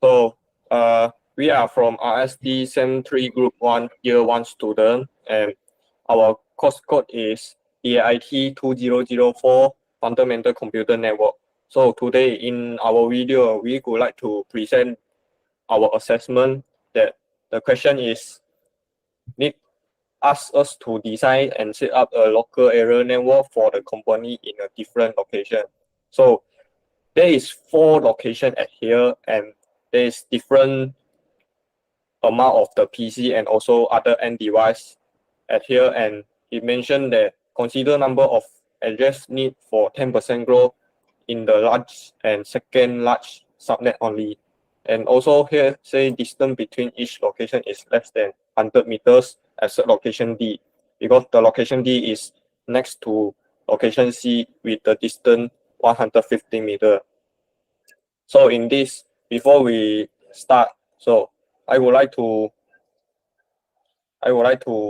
So we are from RSD Sem 3 Group 1 Year 1 student, and our course code is EIT 2004 Fundamental Computer Network. So today in our video, we would like to present our assessment that the question is, ask us to design and set up a local area network for the company in a different location. So there is 4 locations at here, and there is different amount of the PC and also other end device at here. And it mentioned that consider number of address need for 10% growth in the large and second large subnet only. And also here say distance between each location is less than 100 meters at location D, because the location D is next to location C with the distance 150 meters. So in this, before we start, so I would like to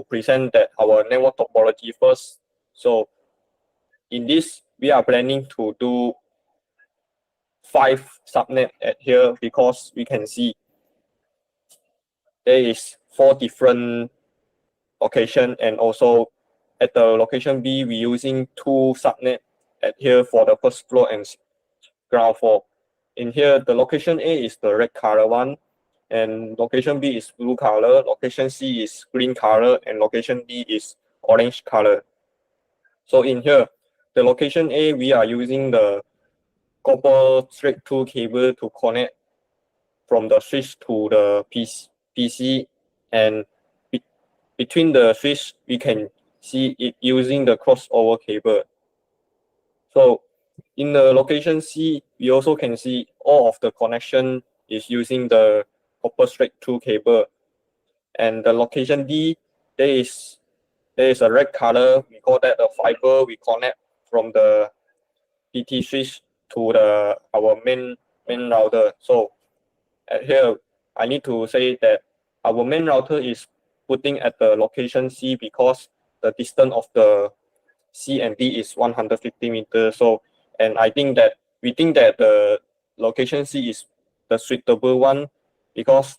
present that our network topology first. So in this, we are planning to do 5 subnet at here, because we can see there is 4 different location, and also at the location B, we using 2 subnet at here for the first floor and ground floor. In here, the location A is the red color one, and location B is blue color, location C is green color, and location D is orange color. So in here, the location A, we are using the copper straight through cable to connect from the switch to the PC, and between the switch, we can see it using the crossover cable. So in the location C, we also can see all of the connection is using the copper straight through cable. And the location D, there is a red color. We call that the fiber. We connect from the PT switch to our main router. So at here, I need to say that our main router is putting at the location C, because the distance of the C and D is 150 meters. So, and we think that the location C is the suitable one, because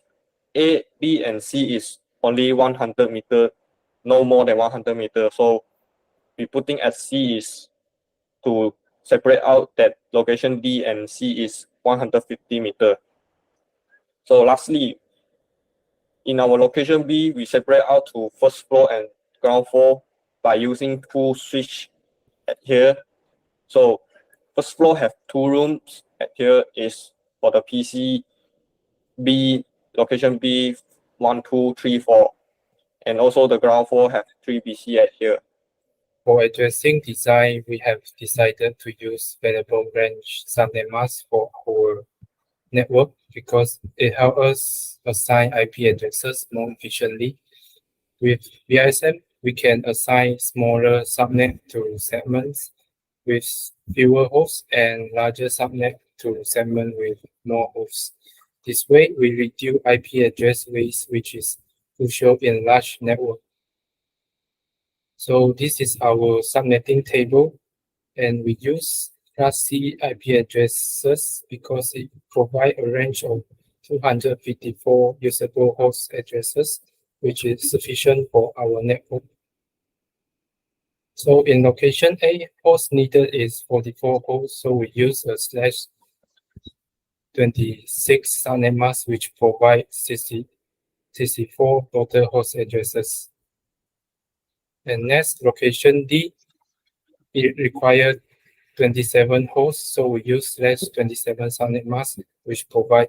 A, B, and C is only 100 meters, no more than 100 meters. So we putting at C is to separate out that location D and C is 150 meters. So lastly, in our location B, we separate out to first floor and ground floor by using 2 switch at here. So first floor have 2 rooms at here is for the PC B, location B 1, 2, 3, 4, and also the ground floor have 3 PC at here. For addressing design, we have decided to use variable range subnet mask for our network, because it helps us assign IP addresses more efficiently. With VISM, we can assign smaller subnet to segments with fewer hosts and larger subnet to segments with more hosts. This way, we reduce IP address waste, which is crucial in large network. So this is our subnetting table, and we use Class C IP addresses because it provides a range of 254 usable host addresses, which is sufficient for our network. So in location A, host needed is 44 hosts, so we use a /26 subnet mask, which provides 64 total host addresses. And next, location D, it required 27 hosts, so we use /27 subnet mask, which provide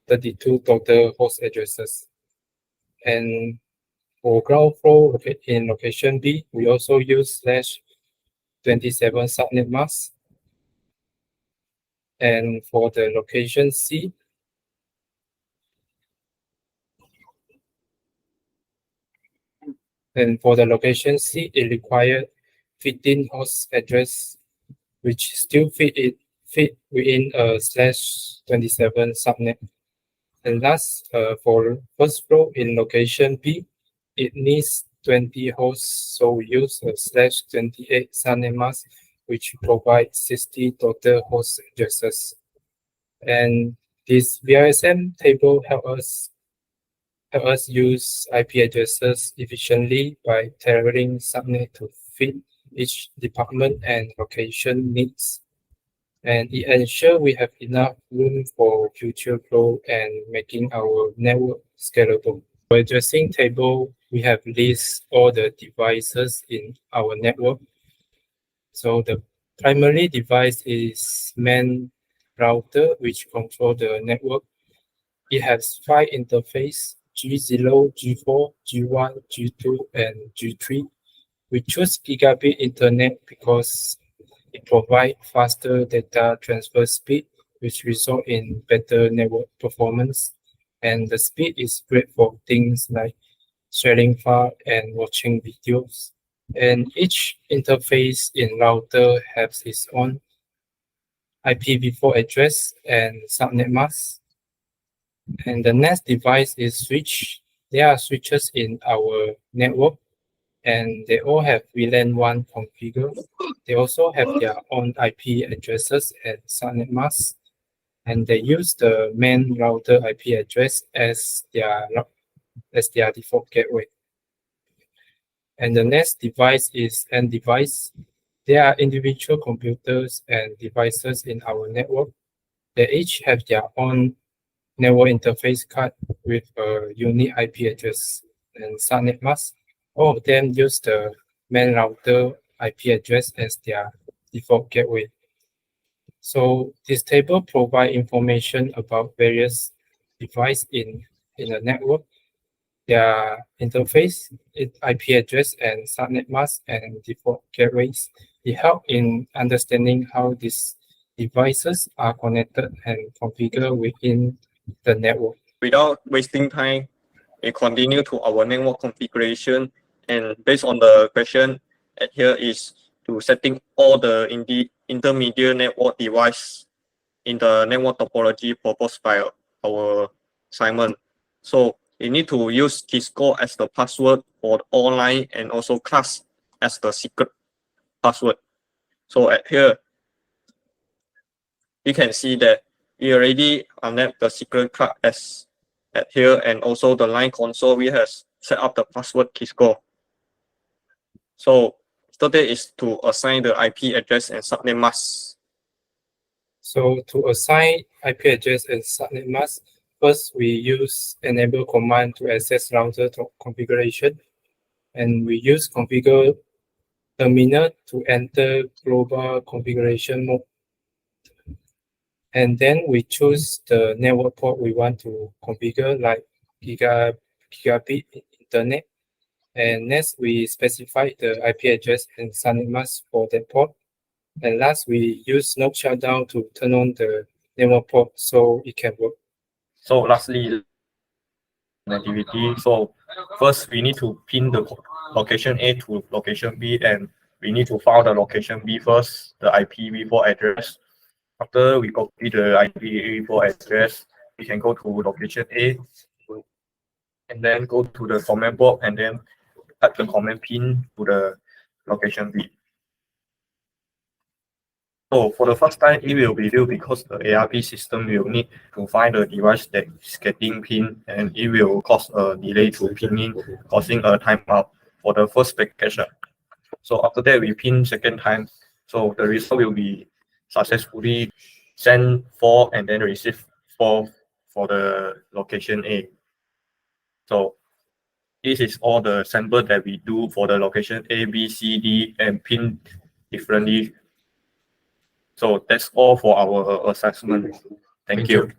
32 total host addresses. And for ground floor in location B, we also use /27 subnet mask. And for the location C, it required 15 host address, which still fit within a /27 subnet. And last, for first floor in location B, it needs 20 hosts, so we use a /28 subnet mask, which provides 60 total host addresses. And This VRSM table help us use IP addresses efficiently by tailoring subnet to fit each department and location needs. And it ensures we have enough room for future growth and making our network scalable. For addressing table, we have list all the devices in our network. So the primary device is main router, which control the network. It has 5 interfaces, G0, G4, G1, G2, and G3. We choose gigabit internet because it provides faster data transfer speed, which result in better network performance. And the speed is great for things like sharing file and watching videos. And each interface in router has its own IPv4 address and subnet mask. And the next device is switch. There are switches in our network, and they all have VLAN 1 configured. They also have their own IP addresses and subnet masks, and they use the main router IP address as their default gateway. And the next device is end device. There are individual computers and devices in our network. They each have their own network interface card with a unique IP address and subnet mask. All of them use the main router IP address as their default gateway. So this table provides information about various devices in the network, their interface, IP address, and subnet mask and default gateways. It helps in understanding how these devices are connected and configured within the network. Without wasting time, we continue to our network configuration, and based on the question at here is to setting all the intermediate network device in the network topology proposed by our Simon. So you need to use Cisco as the password for online and also class as the secret password. So at here, you can see that we already unlocked the secret class as at here, and also the line console we have set up the password Cisco. So today is to assign the IP address and subnet mask. So to assign IP address and subnet mask, first we use enable command to access router configuration, and we use configure terminal to enter global configuration mode. And then we choose the network port we want to configure, like gigabit internet. And next, we specify the IP address and subnet mask for that port. And last, we use node shutdown to turn on the network port so it can work. So lastly, connectivity. So first, we need to pin the location A to location B, and we need to find the location B first, the IPv4 address. After we copy the IPv4 address, we can go to location A, and then go to the command block, and then type the command pin to the location B. So for the first time, it will be new because the ARP system will need to find the device that is getting pinned, and it will cause a delay to pinning, causing a timeout for the first package. So after that, we pin second time. So the result will be successfully send 4 and then receive 4 for the location A. So this is all the sample that we do for the location A, B, C, D, and pin differently. So that's all for our assessment. Thank you.